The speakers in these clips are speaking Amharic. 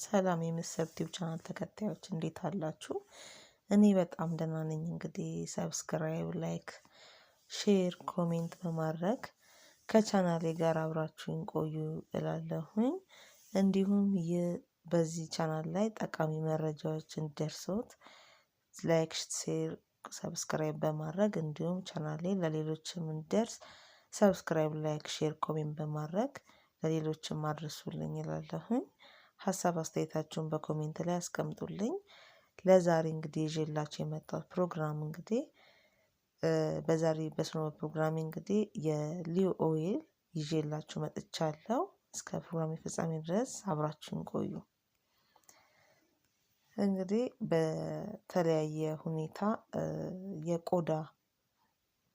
ሰላም የምስር ቲዩብ ቻናል ተከታዮች እንዴት አላችሁ? እኔ በጣም ደህና ነኝ። እንግዲህ ሰብስክራይብ፣ ላይክ፣ ሼር፣ ኮሜንት በማድረግ ከቻናሌ ጋር አብራችሁኝ ቆዩ እላለሁኝ። እንዲሁም በዚህ ቻናል ላይ ጠቃሚ መረጃዎች እንዲደርሶት ላይክ፣ ሼር፣ ሰብስክራይብ በማድረግ እንዲሁም ቻናሌ ለሌሎችም እንዲደርስ ሰብስክራይብ፣ ላይክ፣ ሼር፣ ኮሜንት በማድረግ ለሌሎችም አድርሱልኝ እላለሁኝ። ሀሳብ አስተያየታችሁን በኮሜንት ላይ አስቀምጡልኝ። ለዛሬ እንግዲህ ይዤላችሁ የመጣሁት ፕሮግራም እንግዲህ በዛሬ በስኖ ፕሮግራም እንግዲህ የሊዮ ኦይል ይዤላችሁ መጥቻለሁ። እስከ ፕሮግራም ፍጻሜ ድረስ አብራችሁን ቆዩ። እንግዲህ በተለያየ ሁኔታ የቆዳ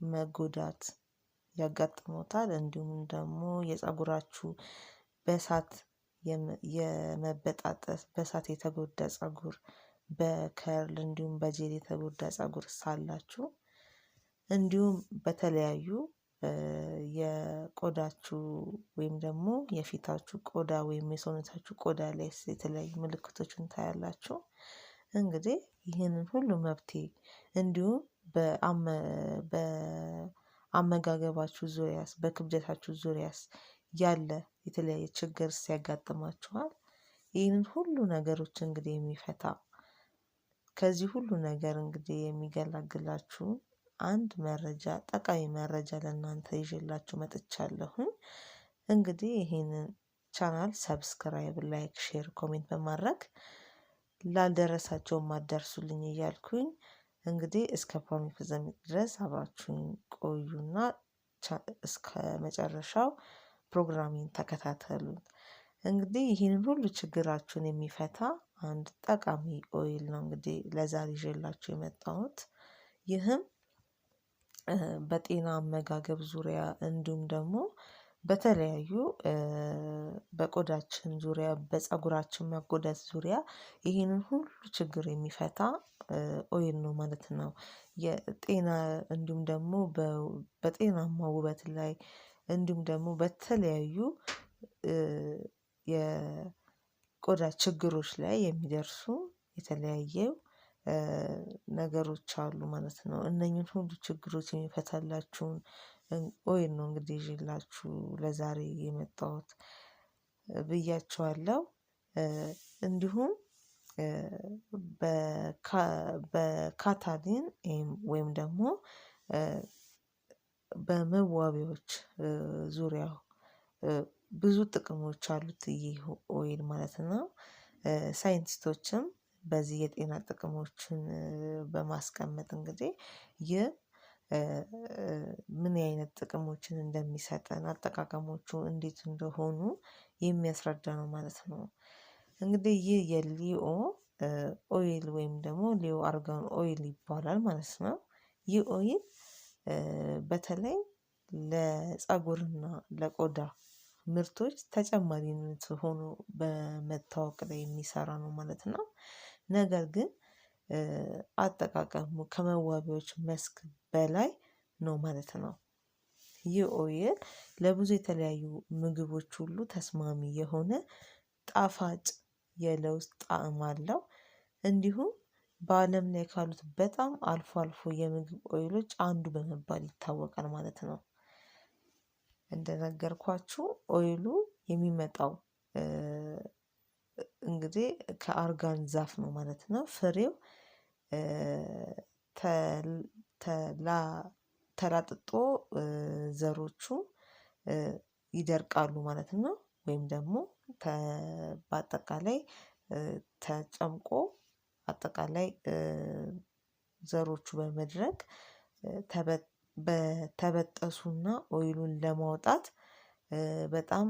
መጎዳት ያጋጥሞታል። እንዲሁም ደግሞ የፀጉራችሁ በእሳት የመበጣጠስ በእሳት የተጎዳ ፀጉር በከርል እንዲሁም በጄል የተጎዳ ፀጉር ሳላችሁ እንዲሁም በተለያዩ የቆዳችሁ ወይም ደግሞ የፊታችሁ ቆዳ ወይም የሰውነታችሁ ቆዳ ላይ የተለያዩ ምልክቶችን ታያላችሁ። እንግዲህ ይህንን ሁሉ መፍትሄ እንዲሁም በአመጋገባችሁ ዙሪያስ በክብደታችሁ ዙሪያስ ያለ የተለያየ ችግር ሲያጋጥማችኋል ይህንን ሁሉ ነገሮች እንግዲህ የሚፈታ ከዚህ ሁሉ ነገር እንግዲህ የሚገላግላችሁ አንድ መረጃ ጠቃሚ መረጃ ለእናንተ ይዤላችሁ መጥቻለሁኝ። እንግዲህ ይሄንን ቻናል ሰብስክራይብ፣ ላይክ፣ ሼር፣ ኮሜንት በማድረግ ላልደረሳቸውም አዳርሱልኝ እያልኩኝ እንግዲህ እስከ ፕሮግራም ፍጻሜ ድረስ አብራችሁኝ ቆዩና እስከ መጨረሻው ፕሮግራሚን ተከታተሉን። እንግዲህ ይህንን ሁሉ ችግራችሁን የሚፈታ አንድ ጠቃሚ ኦይል ነው እንግዲህ ለዛሬ ይዤላችሁ የመጣሁት። ይህም በጤና አመጋገብ ዙሪያ እንዲሁም ደግሞ በተለያዩ በቆዳችን ዙሪያ በፀጉራችን መጎዳት ዙሪያ ይህንን ሁሉ ችግር የሚፈታ ኦይል ነው ማለት ነው። የጤና እንዲሁም ደግሞ በጤናማ ውበት ላይ እንዲሁም ደግሞ በተለያዩ የቆዳ ችግሮች ላይ የሚደርሱ የተለያየ ነገሮች አሉ ማለት ነው። እነኚህን ሁሉ ችግሮች የሚፈታላችሁን ኦይል ነው እንግዲህ ይዤላችሁ ለዛሬ የመጣሁት ብያችኋለሁ። እንዲሁም በካታሊን ወይም ደግሞ በመዋቢያዎች ዙሪያ ብዙ ጥቅሞች አሉት ይህ ኦይል ማለት ነው። ሳይንቲስቶችም በዚህ የጤና ጥቅሞችን በማስቀመጥ እንግዲህ ይህ ምን አይነት ጥቅሞችን እንደሚሰጠን አጠቃቀሞቹ እንዴት እንደሆኑ የሚያስረዳ ነው ማለት ነው። እንግዲህ ይህ የሊኦ ኦይል ወይም ደግሞ ሊዮ አርጋን ኦይል ይባላል ማለት ነው። ይህ ኦይል በተለይ ለፀጉርና ለቆዳ ምርቶች ተጨማሪነት ሆኖ በመታወቅ ላይ የሚሰራ ነው ማለት ነው። ነገር ግን አጠቃቀሙ ከመዋቢያዎች መስክ በላይ ነው ማለት ነው። ይህ ኦይል ለብዙ የተለያዩ ምግቦች ሁሉ ተስማሚ የሆነ ጣፋጭ የለውዝ ጣዕም አለው። እንዲሁም በአለም ላይ ካሉት በጣም አልፎ አልፎ የምግብ ኦይሎች አንዱ በመባል ይታወቃል ማለት ነው። እንደነገርኳችሁ ኦይሉ የሚመጣው እንግዲህ ከአርጋን ዛፍ ነው ማለት ነው። ፍሬው ተላጥጦ ዘሮቹ ይደርቃሉ ማለት ነው። ወይም ደግሞ በአጠቃላይ ተጨምቆ አጠቃላይ ዘሮቹ በመድረቅ በተበጠሱና ኦይሉን ለማውጣት በጣም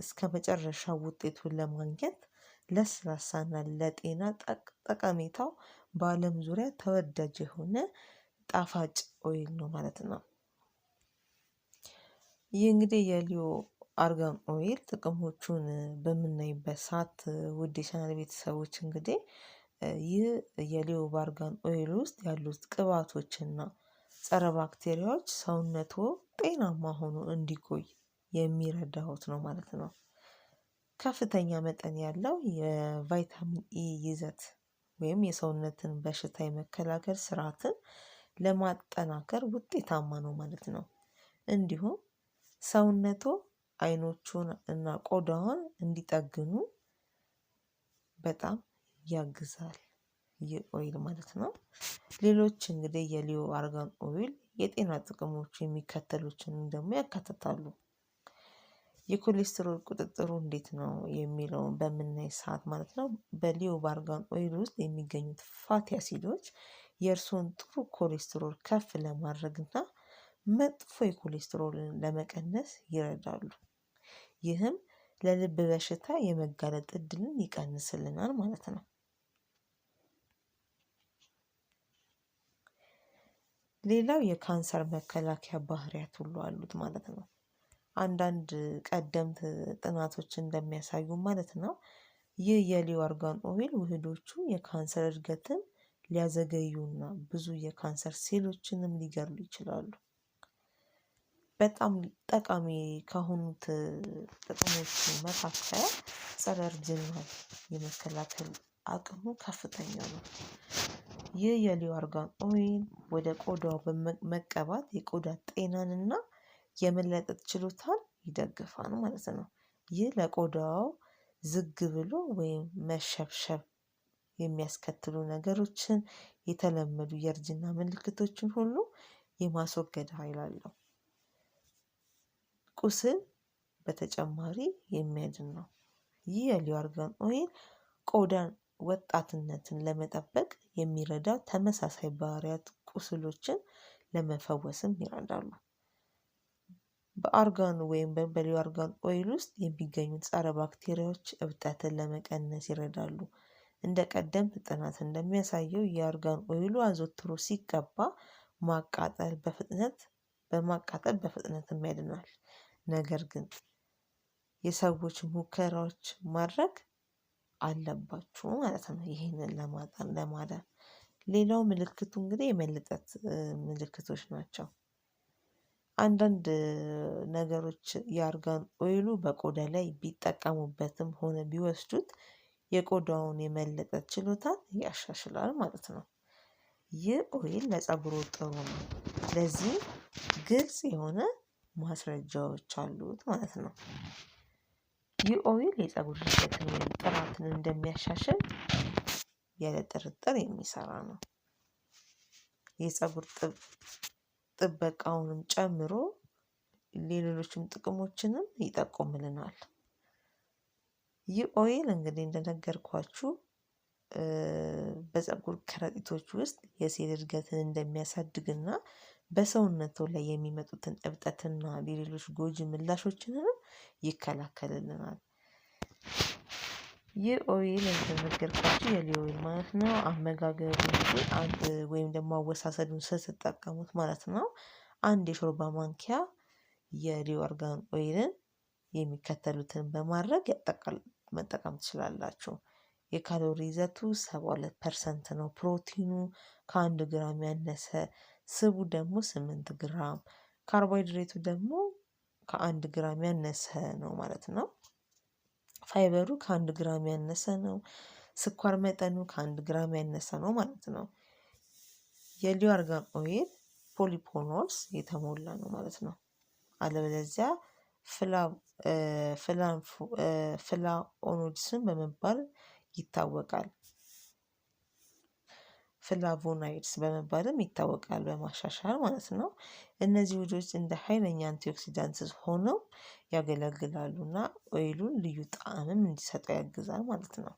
እስከመጨረሻው ውጤቱን ለማግኘት ለስላሳና ለጤና ጠቀሜታው በአለም ዙሪያ ተወዳጅ የሆነ ጣፋጭ ኦይል ነው ማለት ነው። ይህ እንግዲህ የሊዮ አርጋን ኦይል ጥቅሞቹን በምናይበት ሰዓት ውድ የቻናል ቤተሰቦች እንግዲህ ይህ የሊዮ አርጋን ኦይል ውስጥ ያሉት ቅባቶችና ጸረ ባክቴሪያዎች ሰውነቶ ጤናማ ሆኖ እንዲቆይ የሚረዳዎት ነው ማለት ነው። ከፍተኛ መጠን ያለው የቫይታሚን ኢ ይዘት ወይም የሰውነትን በሽታ የመከላከል ስርዓትን ለማጠናከር ውጤታማ ነው ማለት ነው። እንዲሁም ሰውነቶ አይኖቹን እና ቆዳውን እንዲጠግኑ በጣም ያግዛል ይህ ኦይል ማለት ነው። ሌሎች እንግዲህ የሊዮ አርጋን ኦይል የጤና ጥቅሞች የሚከተሉትን ደግሞ ያካትታሉ። የኮሌስትሮል ቁጥጥሩ እንዴት ነው የሚለውን በምናይ ሰዓት ማለት ነው በሊዮ አርጋን ኦይል ውስጥ የሚገኙት ፋቲ አሲዶች የእርስዎን ጥሩ ኮሌስትሮል ከፍ ለማድረግና መጥፎ የኮሌስትሮልን ለመቀነስ ይረዳሉ። ይህም ለልብ በሽታ የመጋለጥ እድልን ይቀንስልናል ማለት ነው። ሌላው የካንሰር መከላከያ ባህሪያት ሁሉ አሉት ማለት ነው። አንዳንድ ቀደምት ጥናቶች እንደሚያሳዩ ማለት ነው ይህ የሊዮ አርጋን ኦይል ውህዶቹ የካንሰር እድገትን ሊያዘገዩና ብዙ የካንሰር ሴሎችንም ሊገድሉ ይችላሉ። በጣም ጠቃሚ ከሆኑት ጥቅሞች መካከል ጸረ እርጅና የመከላከል አቅሙ ከፍተኛ ነው። ይህ የሊዮ አርጋን ኦይል ወደ ቆዳው በመቀባት የቆዳ ጤናንና የመለጠጥ ችሎታን ይደግፋል ማለት ነው። ይህ ለቆዳው ዝግ ብሎ ወይም መሸብሸብ የሚያስከትሉ ነገሮችን የተለመዱ የእርጅና ምልክቶችን ሁሉ የማስወገድ ኃይል አለው። ቁስል በተጨማሪ የሚያድን ነው። ይህ የሊዮ አርጋን ኦይል ቆዳን ወጣትነትን ለመጠበቅ የሚረዳ ተመሳሳይ ባህሪያት ቁስሎችን ለመፈወስም ይረዳሉ። በአርጋን ወይም በሊዮ አርጋን ኦይል ውስጥ የሚገኙት ጸረ ባክቴሪያዎች እብጠትን ለመቀነስ ይረዳሉ። እንደ ቀደምት ጥናት እንደሚያሳየው የአርጋን ኦይሉ አዘውትሮ ሲቀባ በማቃጠል በፍጥነትም ያድናል። ነገር ግን የሰዎች ሙከራዎች ማድረግ አለባችሁ ማለት ነው ይሄንን ለማዳን። ሌላው ምልክቱ እንግዲህ የመለጠጥ ምልክቶች ናቸው። አንዳንድ ነገሮች የአርጋን ኦይሉ በቆዳ ላይ ቢጠቀሙበትም ሆነ ቢወስዱት የቆዳውን የመለጠጥ ችሎታን ያሻሽላል ማለት ነው። ይህ ኦይል ለፀጉሩ ጥሩ ነው። ለዚህ ግልጽ የሆነ ማስረጃዎች አሉት ማለት ነው። ይህ ኦይል የፀጉር እድገትን ወይም ጥራትን እንደሚያሻሽል ያለ ጥርጥር የሚሰራ ነው። የፀጉር ጥበቃውንም ጨምሮ ሌሎችም ጥቅሞችንም ይጠቁምልናል። ይህ ኦይል እንግዲህ እንደነገርኳችሁ በፀጉር ከረጢቶች ውስጥ የሴል እድገትን እንደሚያሳድግና በሰውነቱ ላይ የሚመጡትን እብጠትና ሌሎች ጎጂ ምላሾችንም ይከላከልልናል። ይህ ኦይል እንደነገርኳችሁ የሊዮ ኦይል ማለት ነው። አመጋገቡን ወይም ደግሞ አወሳሰዱን ስትጠቀሙት ማለት ነው አንድ የሾርባ ማንኪያ የሊዮ አርጋን ኦይልን የሚከተሉትን በማድረግ መጠቀም ትችላላችሁ። የካሎሪ ይዘቱ 72% ነው። ፕሮቲኑ ከ1 ግራም ያነሰ፣ ስቡ ደግሞ 8 ግራም፣ ካርቦሃይድሬቱ ደግሞ ከ1 ግራም ያነሰ ነው ማለት ነው። ፋይበሩ ከ1 ግራም ያነሰ ነው። ስኳር መጠኑ ከ1 ግራም ያነሰ ነው ማለት ነው። የሊዮ አርጋን ኦይል ፖሊፖኖልስ የተሞላ ነው ማለት ነው። አለበለዚያ ፍላቮኖይድስን በመባል ይታወቃል። ፍላቮናይድስ በመባልም ይታወቃል በማሻሻል ማለት ነው። እነዚህ ውህዶች እንደ ኃይለኛ አንቲኦክሲዳንትስ ሆነው ያገለግላሉና ኦይሉን ልዩ ጣዕምም እንዲሰጠው ያግዛል ማለት ነው።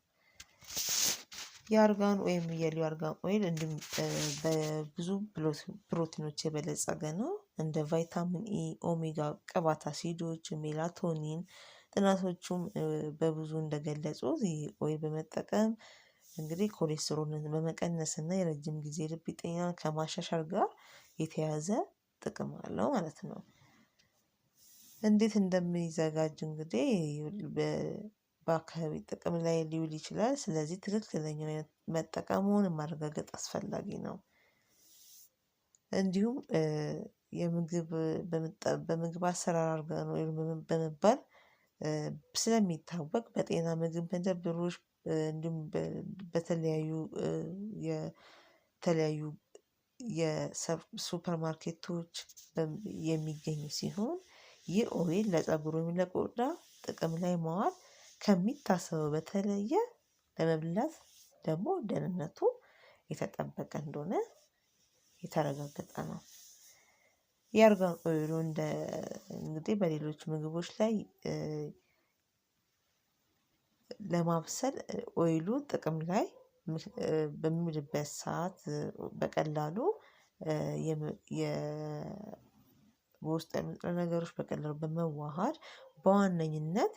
የአርጋን ወይም የሊዮ አርጋን ኦይል እንዲሁም በብዙ ፕሮቲኖች የበለጸገ ነው። እንደ ቫይታሚን ኢ፣ ኦሜጋ ቅባት አሲዶች፣ ሜላቶኒን ጥናቶቹም በብዙ እንደገለጹት ይህ ኦይል በመጠቀም እንግዲህ ኮሌስትሮልን በመቀነስ እና የረጅም ጊዜ ልብ ጤናን ከማሻሻል ጋር የተያያዘ ጥቅም አለው ማለት ነው። እንዴት እንደሚዘጋጅ እንግዲህ በአካባቢ ጥቅም ላይ ሊውል ይችላል። ስለዚህ ትክክለኛ መጠቀሙን ማረጋገጥ አስፈላጊ ነው። እንዲሁም በምግብ አሰራር አርጋን ኦይል በመባል ስለሚታወቅ በጤና ምግብ መደብሮች እንዲሁም በተለያዩ የተለያዩ የሱፐር ማርኬቶች የሚገኝ ሲሆን ይህ ኦይል ለፀጉር ወይም ለቆዳ ጥቅም ላይ ማዋል ከሚታሰበው በተለየ ለመብላት ደግሞ ደህንነቱ የተጠበቀ እንደሆነ የተረጋገጠ ነው። የአርጋን ኦይሉ እንግዲህ በሌሎች ምግቦች ላይ ለማብሰል ኦይሉ ጥቅም ላይ በሚውልበት ሰዓት በቀላሉ በውስጡ ያሉ ንጥረ ነገሮች በቀላሉ በመዋሃድ በዋነኝነት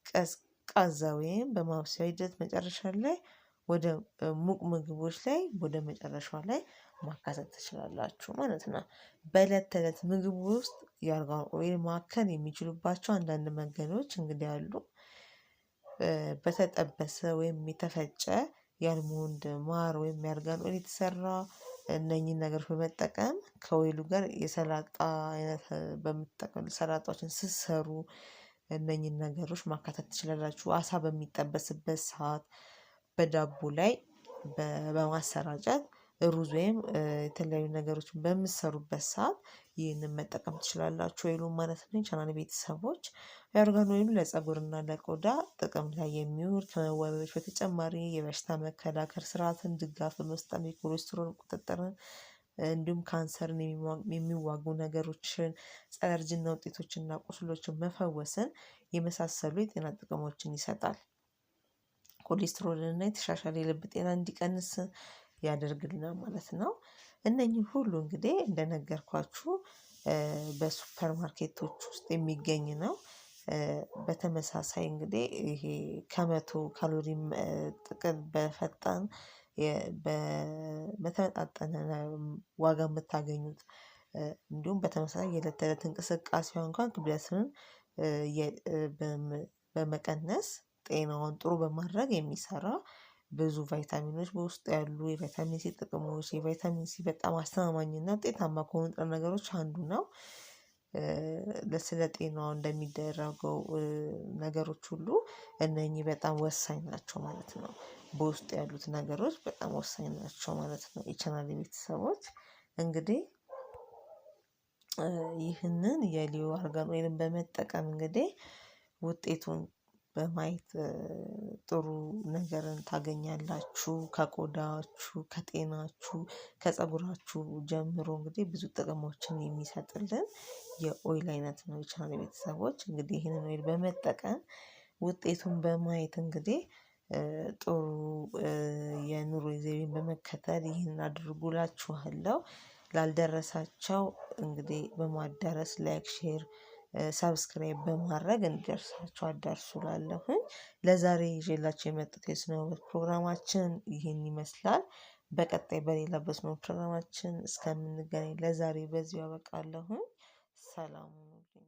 ቀዝቃዛ ወይም በማብሰያ ሂደት መጨረሻ ላይ ወደ ሙቅ ምግቦች ላይ ወደ መጨረሻው ላይ ማካተት ትችላላችሁ ማለት ነው። በእለት ተእለት ምግብ ውስጥ የአርጋን ኦይል ማከል የሚችሉባቸው አንዳንድ መንገዶች እንግዲህ አሉ። በተጠበሰ ወይም የተፈጨ የአልሞንድ ማር ወይም የአርጋን ኦይል የተሰራ እነኚህን ነገሮች በመጠቀም ከኦይሉ ጋር የሰላጣ አይነት በመጠቀም ሰላጣዎችን ስትሰሩ እነኚህን ነገሮች ማካተት ትችላላችሁ። አሳ በሚጠበስበት ሰዓት በዳቦ ላይ በማሰራጨት ሩዝ ወይም የተለያዩ ነገሮችን በምትሰሩበት ሰዓት ይህንን መጠቀም ትችላላችሁ ኦይሉን ማለት ነው። የቻናሌ ቤተሰቦች የአርጋን ኦይሉ ለፀጉርና ለቆዳ ጥቅም ላይ የሚውል ከመዋቢያዎች በተጨማሪ የበሽታ መከላከል ስርዓትን ድጋፍ በመስጠት የኮሌስትሮል ቁጥጥርን እንዲሁም ካንሰርን የሚዋጉ ነገሮችን ጸረ እርጅና ውጤቶችና ቁስሎችን መፈወስን የመሳሰሉ የጤና ጥቅሞችን ይሰጣል። ኮሌስትሮልን እና የተሻሻለ የልብ ጤና እንዲቀንስ ያደርግልናል ማለት ነው። እነኚህ ሁሉ እንግዲህ እንደነገርኳችሁ በሱፐር ማርኬቶች ውስጥ የሚገኝ ነው። በተመሳሳይ እንግዲህ ይሄ ከመቶ ካሎሪም ጥቅል በፈጣን በተመጣጠነ ዋጋ የምታገኙት እንዲሁም በተመሳሳይ የዕለት ተዕለት እንቅስቃሴዋ እንኳን ክብደትን በመቀነስ ጤናውን ጥሩ በማድረግ የሚሰራ ብዙ ቫይታሚኖች በውስጡ ያሉ የቫይታሚን ሲ ጥቅሞች የቫይታሚን ሲ በጣም አስተማማኝና ውጤታማ ከሆኑ ንጥረ ነገሮች አንዱ ነው። ስለ ጤናው እንደሚደረገው ነገሮች ሁሉ እነኚህ በጣም ወሳኝ ናቸው ማለት ነው። በውስጡ ያሉት ነገሮች በጣም ወሳኝ ናቸው ማለት ነው። የቻናሌ ቤተሰቦች እንግዲህ ይህንን የሊዮ አርጋን ኦይልን በመጠቀም እንግዲህ ውጤቱን በማየት ጥሩ ነገርን ታገኛላችሁ። ከቆዳችሁ ከጤናችሁ ከፀጉራችሁ ጀምሮ እንግዲህ ብዙ ጥቅሞችን የሚሰጥልን የኦይል አይነት ነው። የቻናሌ ቤተሰቦች እንግዲህ ይህንን ኦይል በመጠቀም ውጤቱን በማየት እንግዲህ ጥሩ የኑሮ ዘይቤን በመከተል ይህንን አድርጉ እላችኋለሁ። ላልደረሳቸው እንግዲህ በማዳረስ ላይክ ሼር ሰብስክራይብ በማድረግ እንዲደርሳቸው አዳርሱ እላለሁኝ። ለዛሬ ይዤላችሁ የመጡት የስነ ውበት ፕሮግራማችን ይህን ይመስላል። በቀጣይ በሌላ በስነ ውበት ፕሮግራማችን እስከምንገናኝ ለዛሬ በዚሁ አበቃለሁኝ። ሰላም ሁኑልኝ።